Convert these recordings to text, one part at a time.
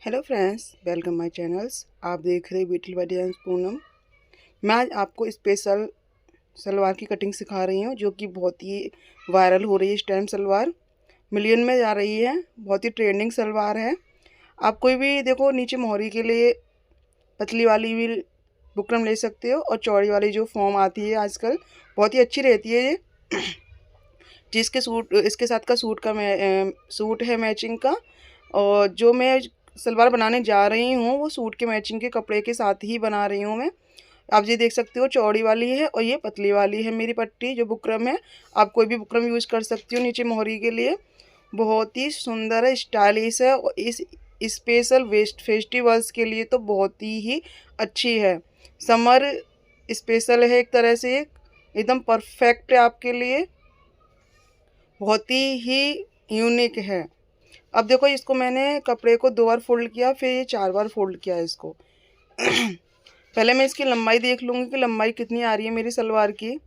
Hello friends, welcome my channels. आप देख रहे बीटल बाय डिजाइन पूनम। मैं आज आपको स्पेशल सलवार की कटिंग सिखा रही हूँ, जो कि बहुत ही वायरल हो रही है। इस टाइम सलवार मिलियन में जा रही है, बहुत ही ट्रेंडिंग सलवार है। आप कोई भी देखो, नीचे मोहरी के लिए पतली वाली भी बुकरम ले सकते हो, और चौड़ी वाली जो फॉर्म आती है आजकल बहुत ही अच्छी रहती है ये। जिसके सूट इसके साथ का सूट है मैचिंग का। और जो मैं सलवार बनाने जा रही हूँ वो सूट के मैचिंग के कपड़े के साथ ही बना रही हूँ मैं। आप ये देख सकते हो, चौड़ी वाली है और ये पतली वाली है मेरी पट्टी जो बुकरम है। आप कोई भी बुकरम यूज़ कर सकती हो नीचे मोहरी के लिए। बहुत ही सुंदर है, स्टाइलिश है, और इस स्पेशल फेस्टिवल्स के लिए तो बहुत ही अच्छी है। समर स्पेशल है एक तरह से, एकदम परफेक्ट है आपके लिए, बहुत ही यूनिक है। अब देखो, इसको मैंने कपड़े को 2 बार फोल्ड किया, फिर ये 4 बार फोल्ड किया इसको। पहले मैं इसकी लंबाई देख लूँगी कि लंबाई कितनी आ रही है मेरी सलवार की,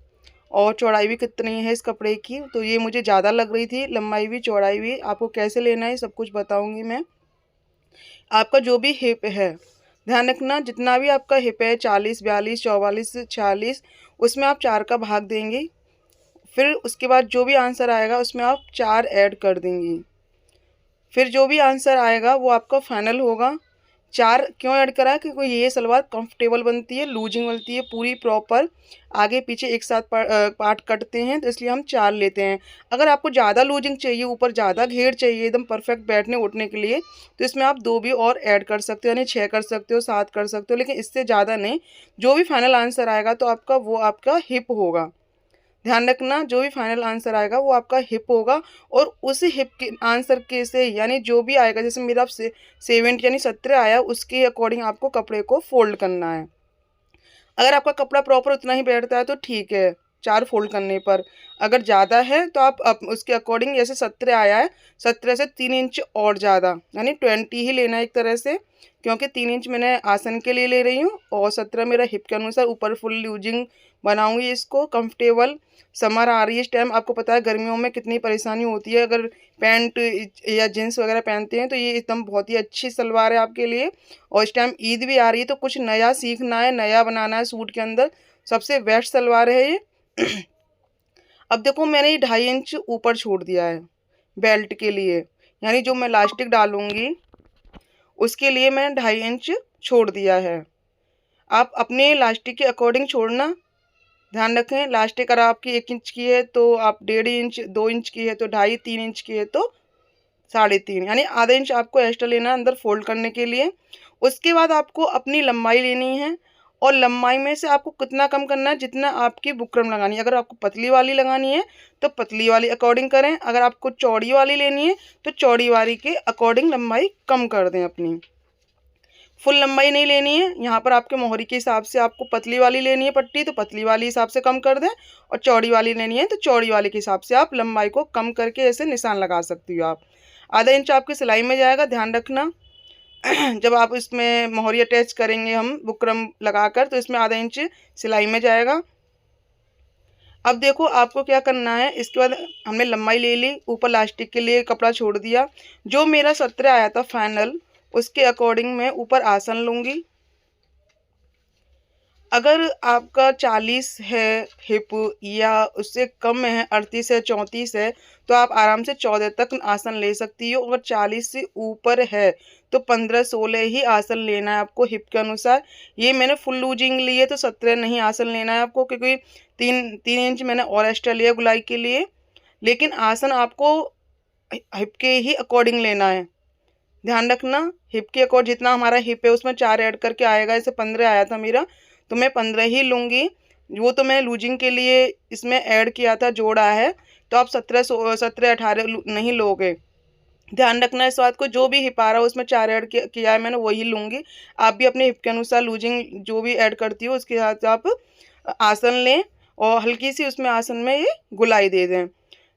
और चौड़ाई भी कितनी है इस कपड़े की। तो ये मुझे ज़्यादा लग रही थी, लंबाई भी चौड़ाई भी। आपको कैसे लेना है सब कुछ बताऊँगी मैं। आपका जो भी हिप है, ध्यान रखना, जितना भी आपका हिप है 40, 42, 44, 46, उसमें आप 4 का भाग देंगे। फिर उसके बाद जो भी आंसर आएगा उसमें आप 4 ऐड कर देंगी। फिर जो भी आंसर आएगा वो आपका फाइनल होगा। 4 क्यों ऐड करा? क्योंकि ये सलवार कंफर्टेबल बनती है, लूजिंग बनती है, पूरी प्रॉपर आगे पीछे एक साथ पार्ट कटते हैं, तो इसलिए हम 4 लेते हैं। अगर आपको ज़्यादा लूजिंग चाहिए, ऊपर ज़्यादा घेर चाहिए एकदम परफेक्ट बैठने उठने के लिए, तो इसमें आप 2 भी और ऐड कर सकते हो, यानी 6 कर सकते हो, 7 कर सकते हो, लेकिन इससे ज़्यादा नहीं। जो भी फाइनल आंसर आएगा तो आपका वो आपका हिप होगा। ध्यान रखना, जो भी फाइनल आंसर आएगा वो आपका हिप होगा। और उस हिप के आंसर के से, यानी जो भी आएगा, जैसे मेरा 70 यानी 17 आया, उसके अकॉर्डिंग आपको कपड़े को फोल्ड करना है। अगर आपका कपड़ा प्रॉपर उतना ही बैठता है तो ठीक है, 4 फोल्ड करने पर। अगर ज़्यादा है तो आप उसके अकॉर्डिंग, जैसे 17 आया है, 17 से 3 इंच और ज़्यादा, यानी 20 ही लेना है एक तरह से, क्योंकि 3 इंच मैंने आसन के लिए ले रही हूँ और 17 मेरा हिप के अनुसार। ऊपर फुल लूजिंग बनाऊंगी इसको, कंफर्टेबल। समर आ रही है इस टाइम, आपको पता है गर्मियों में कितनी परेशानी होती है अगर पैंट या जींस वगैरह पहनते हैं, तो ये एकदम बहुत ही अच्छी सलवार है आपके लिए। और इस टाइम ईद भी आ रही है, तो कुछ नया सीखना है, नया बनाना है सूट के अंदर, सबसे बेस्ट सलवार है ये। अब देखो, मैंने ये 2.5 इंच ऊपर छोड़ दिया है बेल्ट के लिए, यानी जो मैं इलास्टिक डालूंगी उसके लिए मैंने 2.5 इंच छोड़ दिया है। आप अपने इलास्टिक के अकॉर्डिंग छोड़ना, ध्यान रखें। इलास्टिक अगर आपकी 1 इंच की है तो आप 1.5 इंच, 2 इंच की है तो 2.5, 3 इंच की है तो 3.5, यानी आधा इंच आपको एक्स्ट्रा लेना है अंदर फोल्ड करने के लिए। उसके बाद आपको अपनी लंबाई लेनी है, और लंबाई में से आपको कितना कम करना है, जितना आपकी बुकरम लगानी है। अगर आपको पतली वाली लगानी है तो पतली वाली अकॉर्डिंग करें, अगर आपको चौड़ी वाली लेनी है तो चौड़ी वाली के अकॉर्डिंग लंबाई कम कर दें अपनी। फुल लंबाई नहीं लेनी है, यहाँ पर आपके मोहरी के हिसाब से आपको पतली वाली लेनी है पट्टी, तो पतली वाली हिसाब से कम कर दें, और चौड़ी वाली लेनी है तो चौड़ी वाली के हिसाब से आप लंबाई को कम करके ऐसे निशान लगा सकती हो आप। आधा इंच आपकी सिलाई में जाएगा, ध्यान रखना। जब आप इसमें मोहरी अटैच करेंगे हम बुकरम लगाकर, तो इसमें आधा इंच सिलाई में जाएगा। अब देखो, आपको क्या करना है, इसके बाद हमने लंबाई ले ली, ऊपर लास्टिक के लिए कपड़ा छोड़ दिया। जो मेरा 17 आया था फाइनल, उसके अकॉर्डिंग मैं ऊपर आसन लूँगी। अगर आपका 40 है हिप, या उससे कम है, 38 है, 34 है, तो आप आराम से 14 तक आसन ले सकती हो। अगर 40 से ऊपर है तो 15-16 ही आसन लेना है आपको हिप के अनुसार। ये मैंने फुल लूजिंग ली है तो 17 नहीं आसन लेना है आपको, क्योंकि 3 इंच मैंने और एक्स्ट्रा लिया गुलाई के लिए। लेकिन आसन आपको हिप के ही अकॉर्डिंग लेना है, ध्यान रखना। हिप के अकॉर्ड जितना हमारा हिप है उसमें 4 ऐड करके आएगा। जैसे 15 आया था मेरा, तो मैं 15 ही लूँगी। वो तो मैं लूजिंग के लिए इसमें ऐड किया था, जोड़ा है, तो आप 17-18 नहीं लोगे। ध्यान रखना इस बात को, जो भी हिप आ रहा है उसमें 4 ऐड किया है मैंने, वही लूँगी। आप भी अपने हिप के अनुसार लूजिंग जो भी ऐड करती हो उसके साथ आप आसन लें, और हल्की सी उसमें आसन में ये गुलाई दे दें।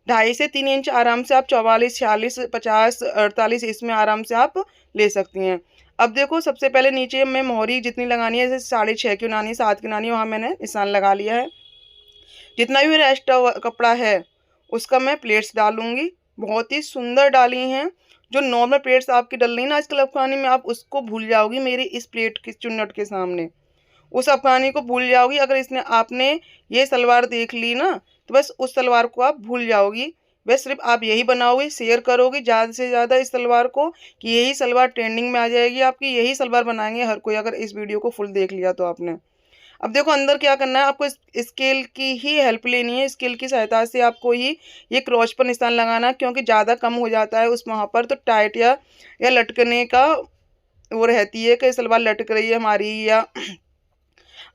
2.5 से 3 इंच आराम से आप 44, 46, 50, 48 इसमें आराम से आप ले सकती हैं। अब देखो, सबसे पहले नीचे में मोहरी जितनी लगानी है, जैसे 6.5 की बनानी है, 7 की बनानी है, वहाँ मैंने निशान लगा लिया है। जितना भी मेरा एक्स्ट्रा कपड़ा है उसका मैं प्लेट्स डालूंगी। बहुत ही सुंदर डाली हैं, जो नॉर्मल प्लेट्स आपकी डल रही ना आजकल अफगानी में, आप उसको भूल जाओगी मेरी इस प्लेट की चुन्नट के सामने। उस अफगानी को भूल जाओगी। अगर इसने आपने ये सलवार देख ली ना, तो बस उस सलवार को आप भूल जाओगी। बस सिर्फ आप यही बनाओगी, शेयर करोगी ज़्यादा से ज़्यादा इस सलवार को, कि यही सलवार ट्रेंडिंग में आ जाएगी आपकी, यही सलवार बनाएंगे हर कोई, अगर इस वीडियो को फुल देख लिया तो आपने। अब देखो अंदर क्या करना है आपको, इस स्केल की ही हेल्प लेनी है। स्केल की सहायता से आपको ही ये क्रॉच पर निशान लगाना है, क्योंकि ज़्यादा कम हो जाता है उस वहाँ पर तो टाइट या लटकने का वो रहती है कि सलवार लटक रही है हमारी, या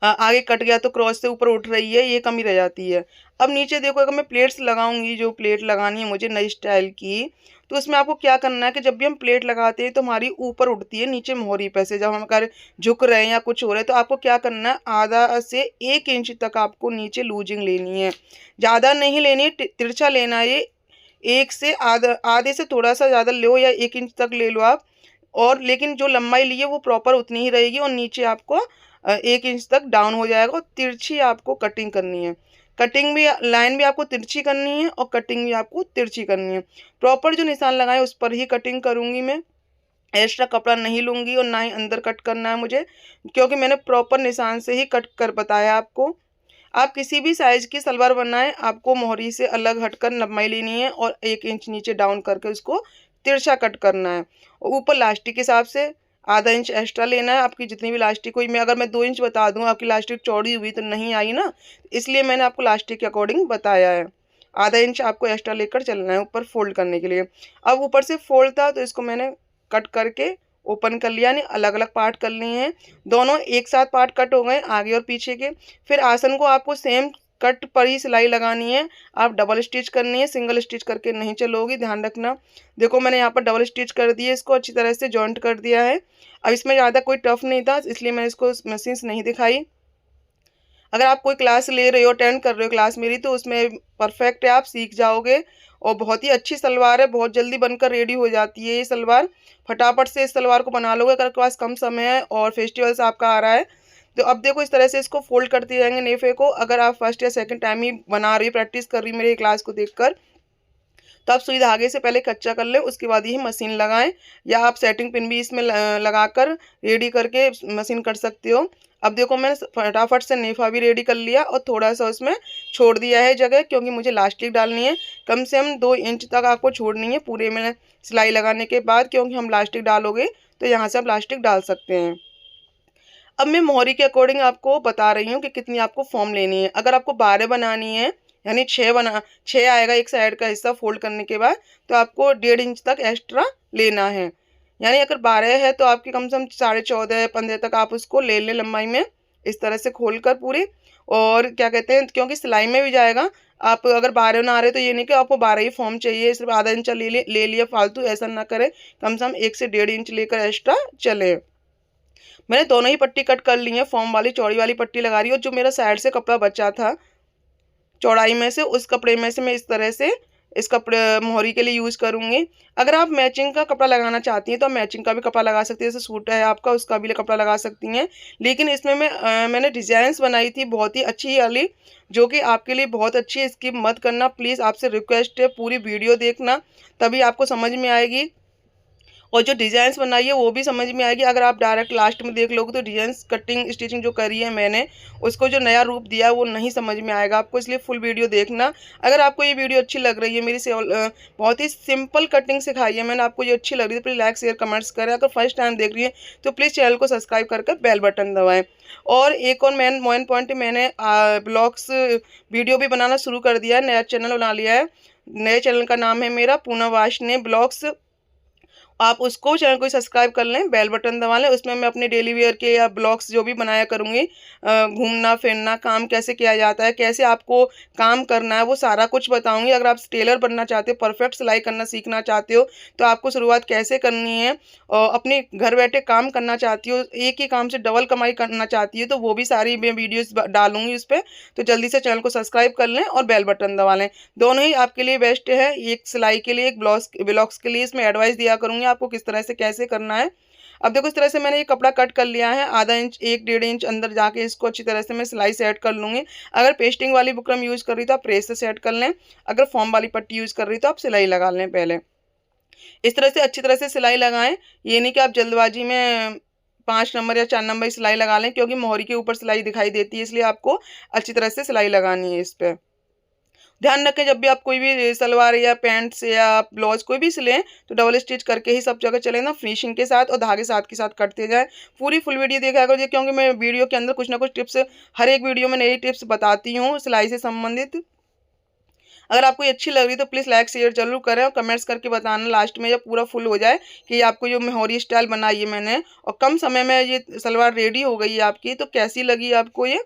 आगे कट गया तो क्रॉस से ऊपर उठ रही है, ये कमी रह जाती है। अब नीचे देखो, अगर मैं प्लेट्स लगाऊंगी, जो प्लेट लगानी है मुझे नई स्टाइल की, तो उसमें आपको क्या करना है कि जब भी हम प्लेट लगाते हैं तो हमारी ऊपर उठती है नीचे मोहरी पे से, जब हम अगर झुक रहे हैं या कुछ हो रहा है, तो आपको क्या करना है, आधा से 1 इंच तक आपको नीचे लूजिंग लेनी है। ज़्यादा नहीं लेनी है, तिरछा लेना है ये। एक से आधे से थोड़ा सा ज़्यादा लो, या 1 इंच तक ले लो आप। और लेकिन जो लंबाई ली है वो प्रॉपर उतनी ही रहेगी, और नीचे आपको 1 इंच तक डाउन हो जाएगा। और तिरछी आपको कटिंग करनी है। कटिंग भी, लाइन भी आपको तिरछी करनी है और कटिंग भी आपको तिरछी करनी है। प्रॉपर जो निशान लगाए उस पर ही कटिंग करूँगी मैं। एक्स्ट्रा कपड़ा नहीं लूँगी और ना ही अंदर कट करना है मुझे, क्योंकि मैंने प्रॉपर निशान से ही कट कर बताया आपको। आप किसी भी साइज़ की सलवार बनाएं, आपको मोहरी से अलग हटकर लंबाई लेनी है और 1 इंच नीचे डाउन करके उसको तिरछा कट करना है। और ऊपर लास्टिक के हिसाब से आधा इंच एक्स्ट्रा लेना है। आपकी जितनी भी लास्टिक हुई, मैं अगर मैं 2 इंच बता दूं, आपकी लास्टिक चौड़ी हुई तो नहीं आई ना, इसलिए मैंने आपको लास्टिक के अकॉर्डिंग बताया है। आधा इंच आपको एक्स्ट्रा लेकर चलना है ऊपर फोल्ड करने के लिए। अब ऊपर से फोल्ड था तो इसको मैंने कट करके ओपन कर लिया, यानी अलग अलग पार्ट कर लिए हैं। दोनों एक साथ पार्ट कट हो गए आगे और पीछे के। फिर आसन को आपको सेम कट पर ही सिलाई लगानी है। आप डबल स्टिच करनी है, सिंगल स्टिच करके नहीं चलोगी, ध्यान रखना। देखो मैंने यहाँ पर डबल स्टिच कर दिया, इसको अच्छी तरह से जॉइंट कर दिया है। अब इसमें ज़्यादा कोई टफ नहीं था, इसलिए मैंने इसको मशीन से नहीं दिखाई। अगर आप कोई क्लास ले रहे हो, अटेंड कर रहे हो क्लास मेरी, तो उसमें परफेक्ट है, आप सीख जाओगे। और बहुत ही अच्छी सलवार है, बहुत जल्दी बनकर रेडी हो जाती है ये सलवार। फटाफट से इस सलवार को बना लोगे अगर आपके पास कम समय है और फेस्टिवल्स आपका आ रहा है तो। अब देखो इस तरह से इसको फोल्ड करते जाएंगे नेफे को। अगर आप फर्स्ट या सेकंड टाइम ही बना रही, प्रैक्टिस कर रही मेरी क्लास को देखकर, तो आप सुई धागे से पहले कच्चा कर लें, उसके बाद ही मशीन लगाएं। या आप सेटिंग पिन भी इसमें लगाकर रेडी करके मशीन कर सकते हो। अब देखो मैंने फटाफट से नेफा भी रेडी कर लिया और थोड़ा सा उसमें छोड़ दिया है जगह, क्योंकि मुझे लास्टिक डालनी है। कम से कम 2 इंच तक आपको छोड़नी है पूरे में सिलाई लगाने के बाद, क्योंकि हम लास्टिक डालोगे तो यहाँ से आप लास्टिक डाल सकते हैं। अब मैं मोहरी के अकॉर्डिंग आपको बता रही हूँ कि कितनी आपको फॉर्म लेनी है। अगर आपको 12 बनानी है, यानी 6 आएगा एक साइड का हिस्सा फोल्ड करने के बाद, तो आपको 1.5 इंच तक एक्स्ट्रा लेना है। यानी अगर 12 है तो आपकी कम से कम 14.5-15 तक आप उसको ले लें लंबाई में, इस तरह से खोल कर पूरी। और क्या कहते हैं, क्योंकि सिलाई में भी जाएगा। आप अगर 12 ना आ रहे तो ये नहीं कि आपको 12 ही फॉर्म चाहिए, सिर्फ आधा इंच ले लिया फालतू, ऐसा ना करें। कम से कम 1 से 1.5 इंच लेकर एक्स्ट्रा चले। मैंने दोनों ही पट्टी कट कर ली है, फॉर्म वाली चौड़ी वाली पट्टी लगा रही हूँ। जो मेरा साइड से कपड़ा बचा था चौड़ाई में से, उस कपड़े में से मैं इस तरह से इस कपड़े मोहरी के लिए यूज़ करूँगी। अगर आप मैचिंग का कपड़ा लगाना चाहती हैं तो मैचिंग का भी कपड़ा लगा सकती हैं, जैसे सूट है आपका उसका भी कपड़ा लगा सकती हैं। लेकिन इसमें मैंने डिज़ाइंस बनाई थी बहुत ही अच्छी वाली, जो कि आपके लिए बहुत अच्छी है। स्किप मत करना प्लीज़, आपसे रिक्वेस्ट है, पूरी वीडियो देखना तभी आपको समझ में आएगी। और जो डिज़ाइंस बनाई है वो भी समझ में आएगी। अगर आप डायरेक्ट लास्ट में देख लोगे तो डिज़ाइंस कटिंग स्टिचिंग जो करी है मैंने, उसको जो नया रूप दिया है वो नहीं समझ में आएगा आपको, इसलिए फुल वीडियो देखना। अगर आपको ये वीडियो अच्छी लग रही है, मेरी से बहुत ही सिंपल कटिंग सिखाई है मैंने, आपको ये अच्छी लग रही है तो प्लीज़ लाइक शेयर कमेंट्स करें। अगर फर्स्ट टाइम देख रही है तो प्लीज़ चैनल को सब्सक्राइब करके बेल बटन दबाएँ। और एक और मेन पॉइंट, मैंने ब्लॉग्स वीडियो भी बनाना शुरू कर दिया है, नया चैनल बना लिया है। नए चैनल का नाम है मेरा पूनम वार्ष्णेय ब्लॉग्स। आप उसको चैनल को सब्सक्राइब कर लें, बेल बटन दबा लें। उसमें मैं अपने डेली वेयर के या ब्लॉग्स जो भी बनाया करूँगी, घूमना फिरना, काम कैसे किया जाता है, कैसे आपको काम करना है, वो सारा कुछ बताऊँगी। अगर आप टेलर बनना चाहते हो, परफेक्ट सिलाई करना सीखना चाहते हो, तो आपको शुरुआत कैसे करनी है, और अपने घर बैठे काम करना चाहती हो, एक ही काम से डबल कमाई करना चाहती है, तो वो भी सारी मैं वीडियोज़ डालूँगी उस पर। तो जल्दी से चैनल को सब्सक्राइब कर लें और बेल बटन दबा लें, दोनों ही आपके लिए बेस्ट है। एक सिलाई के लिए, एक ब्लॉग्स के लिए इसमें एडवाइस दिया करूँगी आपको किस तरह से कैसे करना है। अब देखो इस तरह से मैंने ये कपड़ा कट कर लिया है, आधा इंच 1-1.5 इंच अंदर जाके इसको अच्छी तरह से मैं सिलाई सेट कर लूँगी। अगर पेस्टिंग वाली बुकरम यूज़ कर रही तो आप प्रेस से सेट कर लें, अगर फॉर्म वाली पट्टी यूज़ कर रही तो आप सिलाई लगा लें पहले। इस तरह से अच्छी तरह से सिलाई लगाएं। ये नहीं कि आप जल्दबाजी में 5 नंबर या 4 नंबर की सिलाई लगा लें, क्योंकि मोहरी के ऊपर सिलाई दिखाई देती है, इसलिए आपको अच्छी तरह से सिलाई लगानी है इस पे। ध्यान रखें जब भी आप कोई भी सलवार या पैंट्स या ब्लाउज कोई भी सिलें तो डबल स्टिच करके ही सब जगह चले ना, फिनिशिंग के साथ और धागे साथ के साथ कटते जाएं। पूरी फुल वीडियो देखा करिए, क्योंकि मैं वीडियो के अंदर कुछ ना कुछ टिप्स, हर एक वीडियो में नई टिप्स बताती हूँ सिलाई से संबंधित। अगर आपको ये अच्छी लग रही तो प्लीज़ लाइक शेयर जरूर करें और कमेंट्स करके बताना लास्ट में जब पूरा फुल हो जाए कि ये आपको जो मोहरी स्टाइल बनाई है मैंने और कम समय में ये सलवार रेडी हो गई है आपकी, तो कैसी लगी आपको ये।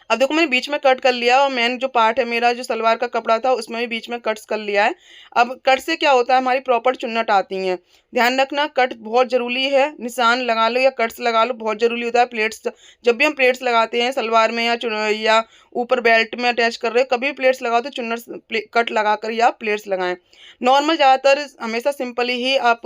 अब देखो मैंने बीच में कट कर लिया और मेन जो पार्ट है मेरा जो सलवार का कपड़ा था उसमें भी बीच में कट्स कर लिया है। अब कट से क्या होता है, हमारी प्रॉपर चुन्नट आती हैं। ध्यान रखना कट बहुत ज़रूरी है, निशान लगा लो या कट्स लगा लो, बहुत ज़रूरी होता है। प्लेट्स जब भी हम प्लेट्स लगाते हैं सलवार में या ऊपर बेल्ट में अटैच कर रहे हो, कभी भी प्लेट्स लगाओ तो चुन्नट कट लगा कर या प्लेट्स लगाएं। नॉर्मल ज़्यादातर हमेशा सिंपल ही आप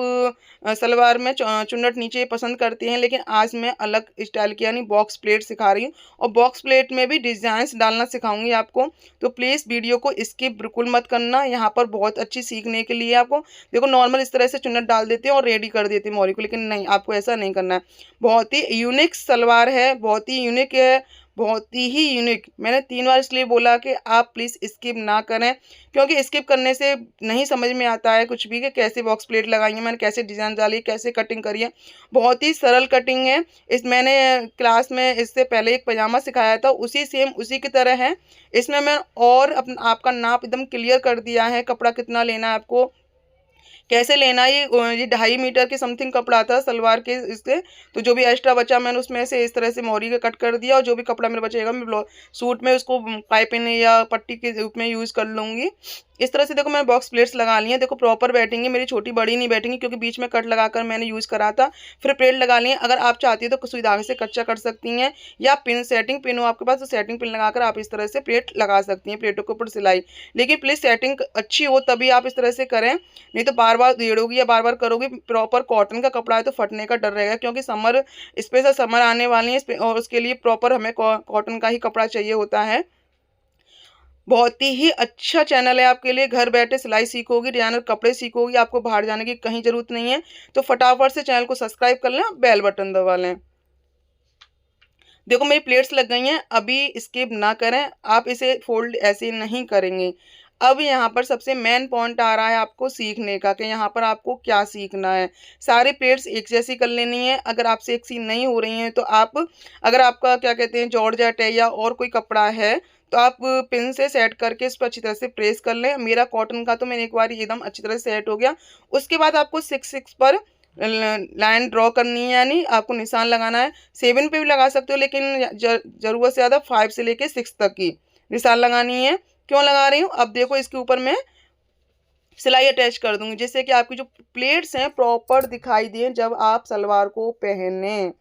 सलवार में चुन्नट नीचे पसंद करते हैं, लेकिन आज मैं अलग स्टाइल की यानी बॉक्स प्लेट सिखा रही हूँ और बॉक्स प्लेट में भी डिजाइंस डालना सिखाऊंगी आपको। तो प्लीज़ वीडियो को स्किप बिल्कुल मत करना, यहाँ पर बहुत अच्छी सीखने के लिए आपको। देखो नॉर्मल इस तरह से चुन्नट डाल देते हैं और रेडी कर देते हैं मोहरी को, लेकिन नहीं, आपको ऐसा नहीं करना है। बहुत ही यूनिक सलवार है, बहुत ही यूनिक है, बहुत ही यूनिक। मैंने 3 बार इसलिए बोला कि आप प्लीज़ स्किप ना करें, क्योंकि स्किप करने से नहीं समझ में आता है कुछ भी कि कैसे बॉक्स प्लेट लगाई है मैंने, कैसे डिज़ाइन डाली, कैसे कटिंग करी है। बहुत ही सरल कटिंग है। मैंने क्लास में इससे पहले एक पजामा सिखाया था, उसी सेम उसी की तरह है। इसमें मैं और आपका नाप एकदम क्लियर कर दिया है, कपड़ा कितना लेना है आपको, कैसे लेना है। ये 2.5 मीटर के समथिंग कपड़ा था सलवार के इससे, तो जो भी एक्स्ट्रा बचा मैंने उसमें से इस तरह से मोहरी का कट कर दिया और जो भी कपड़ा मेरा बचेगा मैं सूट में उसको पाइपिंग या पट्टी के रूप में यूज़ कर लूँगी। इस तरह से देखो मैंने बॉक्स प्लेट्स लगा ली हैं। देखो प्रॉपर बैठेंगी, मेरी छोटी बड़ी नहीं बैठेंगी क्योंकि बीच में कट लगाकर मैंने यूज़ करा था। फिर प्लेट लगा ली है। अगर आप चाहती हो तो सुई धागे से कच्चा कर सकती हैं या सेटिंग पिन हो आपके पास तो सेटिंग पिन लगाकर आप इस तरह से प्लेट लगा सकती हैं, प्लेटों के ऊपर सिलाई। लेकिन प्लीज़ सेटिंग अच्छी हो तभी आप इस तरह से करें, नहीं तो बार बार उधेड़ोगी या बार बार करोगी। प्रॉपर कॉटन का कपड़ा है तो फटने का डर रहेगा, क्योंकि स्पेशल समर आने वाली है और उसके लिए प्रॉपर हमें कॉटन का ही कपड़ा चाहिए होता है। बहुत ही अच्छा चैनल है आपके लिए, घर बैठे सिलाई सीखोगी, डिजाइनर कपड़े सीखोगी, आपको बाहर जाने की कहीं जरूरत नहीं है। तो फटाफट से चैनल को सब्सक्राइब कर लें, बेल बटन दबा लें। देखो मेरी प्लेट्स लग गई हैं, अभी स्किप ना करें, आप इसे फोल्ड ऐसे नहीं करेंगे। अब यहाँ पर सबसे मेन पॉइंट आ रहा है आपको सीखने का कि यहाँ पर आपको क्या सीखना है। सारी प्लेट्स एक जैसी कर लेनी है। अगर आपसे एक सी नहीं हो रही हैं तो आप, अगर आपका क्या कहते हैं जॉर्जेट है या और कोई कपड़ा है तो आप पिन से सेट करके इस पर अच्छी तरह से प्रेस कर लें। मेरा कॉटन का तो मैंने एक बार एकदम अच्छी तरह से सेट हो गया। उसके बाद आपको 6 पर लाइन ड्रॉ करनी है, यानी आपको निशान लगाना है। 7 पे भी लगा सकते हो, लेकिन ज़रूरत से ज़्यादा 5 से लेके 6 तक की निशान लगानी है। क्यों लगा रही हूँ, अब देखो इसके ऊपर मैं सिलाई अटैच कर दूंगी, जिससे कि आपकी जो प्लेट्स हैं प्रॉपर दिखाई दें जब आप सलवार को पहने।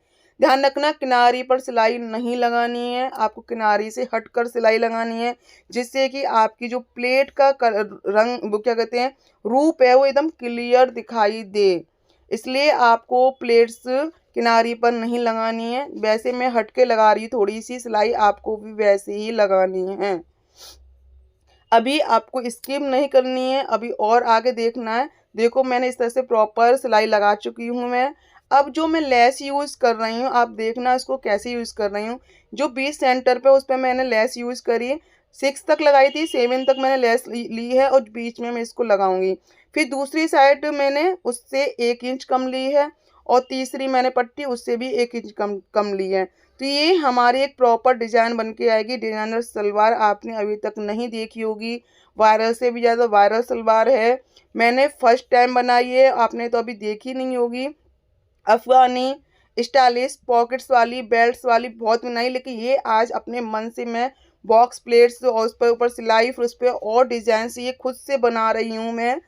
ध्यान रखना किनारी पर सिलाई नहीं लगानी है, आपको किनारी से हटकर सिलाई लगानी है, जिससे कि आपकी जो प्लेट का रंग, वो क्या कहते हैं, रूप है, वो एकदम क्लियर दिखाई दे। इसलिए आपको प्लेट्स किनारी पर नहीं लगानी है। वैसे मैं हट के लगा रही हूँ थोड़ी सी सिलाई, आपको भी वैसे ही लगानी है। अभी आपको स्किप नहीं करनी है, अभी और आगे देखना है। देखो मैंने इस तरह से प्रॉपर सिलाई लगा चुकी हूँ मैं। अब जो मैं लेस यूज़ कर रही हूँ, आप देखना इसको कैसे यूज़ कर रही हूँ। जो 20 सेंटर पे उस पर मैंने लेस यूज़ करी, 6 तक लगाई थी, 7 तक मैंने लेस ली है और बीच में मैं इसको लगाऊंगी। फिर दूसरी साइड मैंने उससे 1 इंच कम ली है और तीसरी मैंने पट्टी उससे भी 1 इंच कम ली है। तो ये हमारी एक प्रॉपर डिज़ाइन बन के आएगी। डिज़ाइनर सलवार आपने अभी तक नहीं देखी होगी, वायरल से भी ज़्यादा वायरल सलवार है, मैंने फर्स्ट टाइम बनाई है, आपने तो अभी देखी नहीं होगी। अफगानी स्टाइलिश पॉकेट्स वाली बेल्ट्स वाली बहुत बनाई, लेकिन ये आज अपने मन से मैं बॉक्स प्लेट्स और उस पर ऊपर सिलाई, फिर उस पर और डिज़ाइन से ये खुद से बना रही हूँ मैं।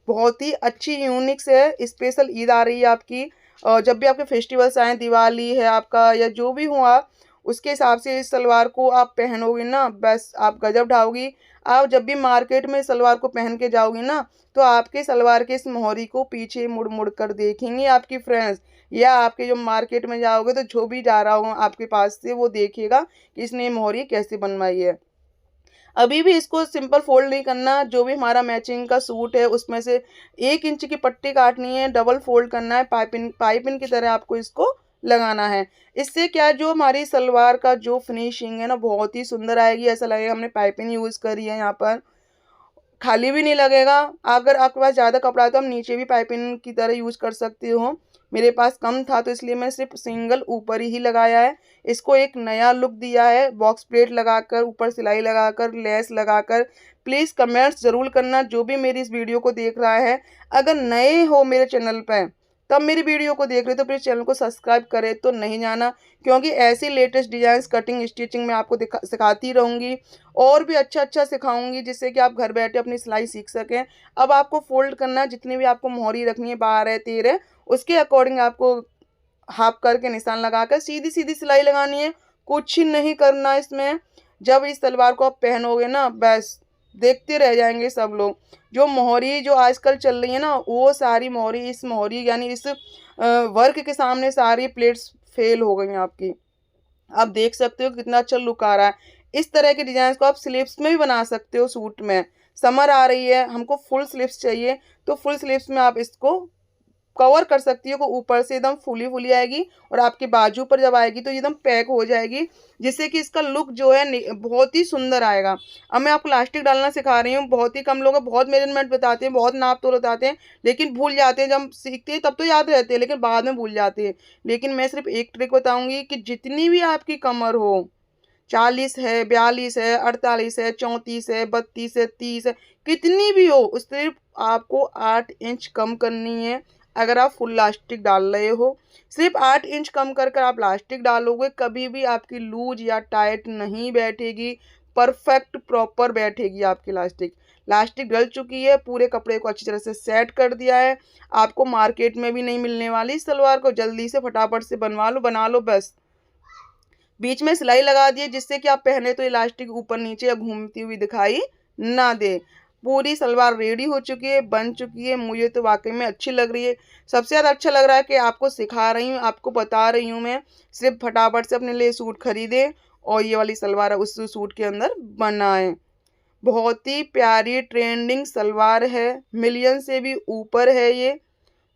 बहुत ही अच्छी यूनिक से है। स्पेशल ईद आ रही है आपकी, और जब भी आपके फेस्टिवल्स आएँ, दिवाली है आपका या जो भी हो आप, उसके हिसाब से इस सलवार को आप पहनोगे ना, बस आप गजब ढाओगी। आप जब भी मार्केट में सलवार को पहन के जाओगी ना, तो आपके सलवार के इस मोहरी को पीछे मुड़ मुड़ कर देखेंगे आपकी फ्रेंड्स, या आपके जो मार्केट में जाओगे तो जो भी जा रहा हो आपके पास से वो देखेगा कि इसने मोहरी कैसे बनवाई है। अभी भी इसको सिंपल फोल्ड नहीं करना, जो भी हमारा मैचिंग का सूट है उसमें से 1 इंच की पट्टी काटनी है, डबल फोल्ड करना है, पाइपिंग की तरह आपको इसको लगाना है। इससे क्या, जो हमारी सलवार का जो फिनिशिंग है ना बहुत ही सुंदर आएगी। ऐसा लगेगा हमने पाइपिंग यूज़ करी है यहाँ पर, खाली भी नहीं लगेगा। अगर आपके पास ज़्यादा कपड़ा है तो हम नीचे भी पाइपिंग की तरह यूज़ कर सकते हो। मेरे पास कम था तो इसलिए मैं सिर्फ सिंगल ऊपर ही लगाया है। इसको एक नया लुक दिया है, बॉक्स प्लेट लगाकर, ऊपर सिलाई लगाकर, लेस लगाकर। प्लीज़ कमेंट्स ज़रूर करना जो भी मेरी इस वीडियो को देख रहा है। अगर नए हो मेरे चैनल पर, तब मेरी वीडियो को देख रहे हो तो प्लीज़ चैनल को सब्सक्राइब करें तो नहीं जाना, क्योंकि ऐसी लेटेस्ट डिज़ाइंस कटिंग स्टिचिंग मैं आपको सिखाती रहूँगी और भी अच्छा सिखाऊंगी, जिससे कि आप घर बैठे अपनी सिलाई सीख सकें। अब आपको फोल्ड करना है, जितनी भी आपको मोहरी रखनी है 12 13, उसके अकॉर्डिंग आपको हाफ करके निशान लगाकर सीधी सीधी सिलाई लगानी है, कुछ नहीं करना इसमें। जब इस सलवार को आप पहनोगे ना, बस देखते रह जाएंगे सब लोग। जो मोहरी जो आजकल चल रही है ना, वो सारी मोहरी, इस मोहरी यानी इस वर्क के सामने सारी प्लेट्स फेल हो गई हैं आपकी। आप देख सकते हो कितना अच्छा लुक आ रहा है। इस तरह के डिजाइन को आप स्लीव्स में भी बना सकते हो सूट में। समर आ रही है, हमको फुल स्लीव्स चाहिए, तो फुल स्लीव्स में आप इसको कवर कर सकती हो। ऊपर से एकदम फुली फुली आएगी और आपके बाजू पर जब आएगी तो एकदम पैक हो जाएगी, जिससे कि इसका लुक जो है बहुत ही सुंदर आएगा। अब मैं आपको इलास्टिक डालना सिखा रही हूँ। बहुत ही कम लोग बहुत मेजरमेंट बताते हैं, बहुत नाप तोल बताते हैं, लेकिन भूल जाते हैं। जब हम सीखते हैं तब तो याद रहते हैं, लेकिन बाद में भूल जाते हैं। लेकिन मैं सिर्फ एक ट्रिक बताऊंगी कि जितनी भी आपकी कमर हो, 40 है, 42 है, 48 है, 34 है, 32 है, 30 है, कितनी भी हो, उस सिर्फ आपको 8 इंच कम करनी है। अगर आप फुल लास्टिक डाल रहे हो, सिर्फ 8 इंच कम कर कर आप लास्टिक डालोगे, कभी भी आपकी लूज या टाइट नहीं बैठेगी, परफेक्ट प्रॉपर बैठेगी आपकी लास्टिक। लास्टिक डल चुकी है, पूरे कपड़े को अच्छी तरह से सेट कर दिया है। आपको मार्केट में भी नहीं मिलने वाली सलवार को, जल्दी से फटाफट से बनवा लो, बना लो बस। बीच में सिलाई लगा दिए, जिससे कि आप पहने तो इलास्टिक ऊपर नीचे या घूमती हुई दिखाई ना दे। पूरी सलवार रेडी हो चुकी है, बन चुकी है। मुझे तो वाकई में अच्छी लग रही है। सबसे ज़्यादा अच्छा लग रहा है कि आपको सिखा रही हूँ, आपको बता रही हूँ मैं। सिर्फ फटाफट से अपने लिए सूट खरीदें और ये वाली सलवार उस सूट के अंदर बनाएं। बहुत ही प्यारी ट्रेंडिंग सलवार है, मिलियन से भी ऊपर है ये।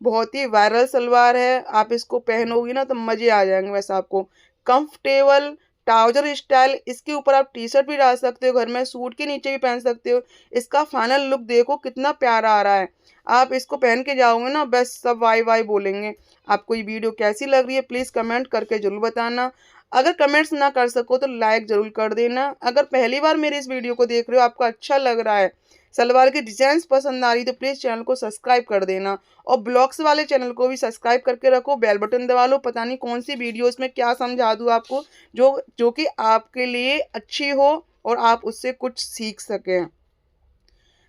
बहुत ही वायरल सलवार है। आप इसको पहनोगी ना तो मज़े आ जाएंगे। वैसे आपको कंफर्टेबल ट्राउजर स्टाइल, इसके ऊपर आप टी शर्ट भी डाल सकते हो, घर में सूट के नीचे भी पहन सकते हो। इसका फाइनल लुक देखो कितना प्यारा आ रहा है। आप इसको पहन के जाओगे ना, बस सब वाई वाई बोलेंगे। आपको ये वीडियो कैसी लग रही है प्लीज़ कमेंट करके ज़रूर बताना। अगर कमेंट्स ना कर सको तो लाइक ज़रूर कर देना। अगर पहली बार मेरे इस वीडियो को देख रहे हो, आपको अच्छा लग रहा है, सलवार की डिजाइन पसंद आ रही तो प्लीज़ चैनल को सब्सक्राइब कर देना। और ब्लॉग्स वाले चैनल को भी सब्सक्राइब करके रखो, बेल बटन दबा लो। पता नहीं कौन सी वीडियोस में क्या समझा दूँ आपको, जो कि आपके लिए अच्छी हो और आप उससे कुछ सीख सकें।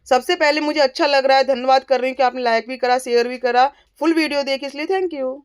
सबसे पहले मुझे अच्छा लग रहा है, धन्यवाद कर रही हूँ कि आपने लाइक भी करा, शेयर भी करा, फुल वीडियो देखी, इसलिए थैंक यू।